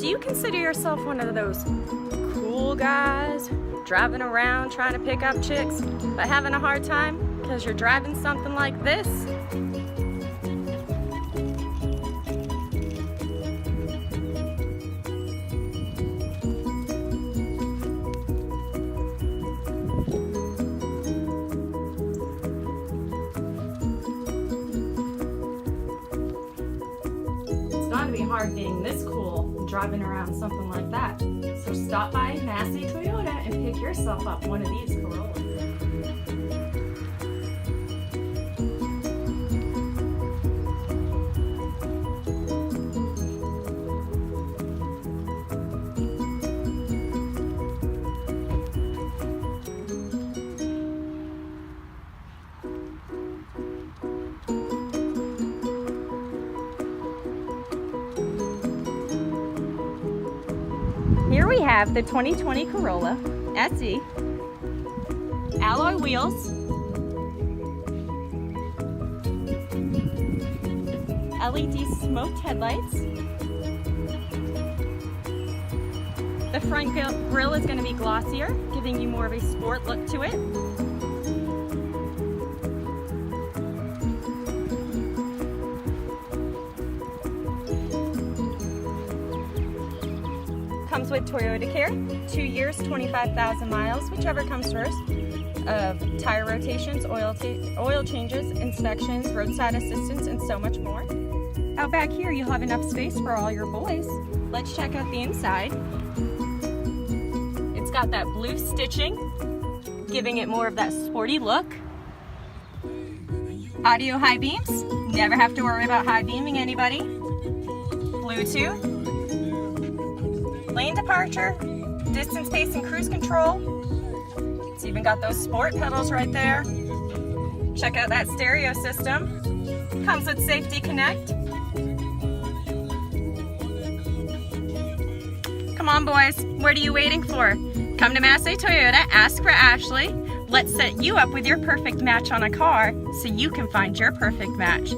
Do you consider yourself one of those cool guys driving around trying to pick up chicks but having a hard time because you're driving something like this? It's going to be hard being this cool driving around something like that. So stop by Massey Toyota and pick yourself up one of these Corollas. Here we have the 2020 Corolla SE, alloy wheels, LED smoked headlights. The front grille is going to be glossier, giving you more of a sport look to it. Comes with Toyota Care, 2 years, 25,000 miles, whichever comes first, of tire rotations, oil changes, inspections, roadside assistance, and so much more. Out back here, you'll have enough space for all your boys. Let's check out the inside. It's got that blue stitching, giving it more of that sporty look. Audio high beams, never have to worry about high beaming anybody. Bluetooth. Lane departure, distance pacing cruise control. It's even got those sport pedals right there. Check out that stereo system. Comes with Safety Connect. Come on boys, what are you waiting for? Come to Massey Toyota, ask for Ashley. Let's set you up with your perfect match on a car so you can find your perfect match.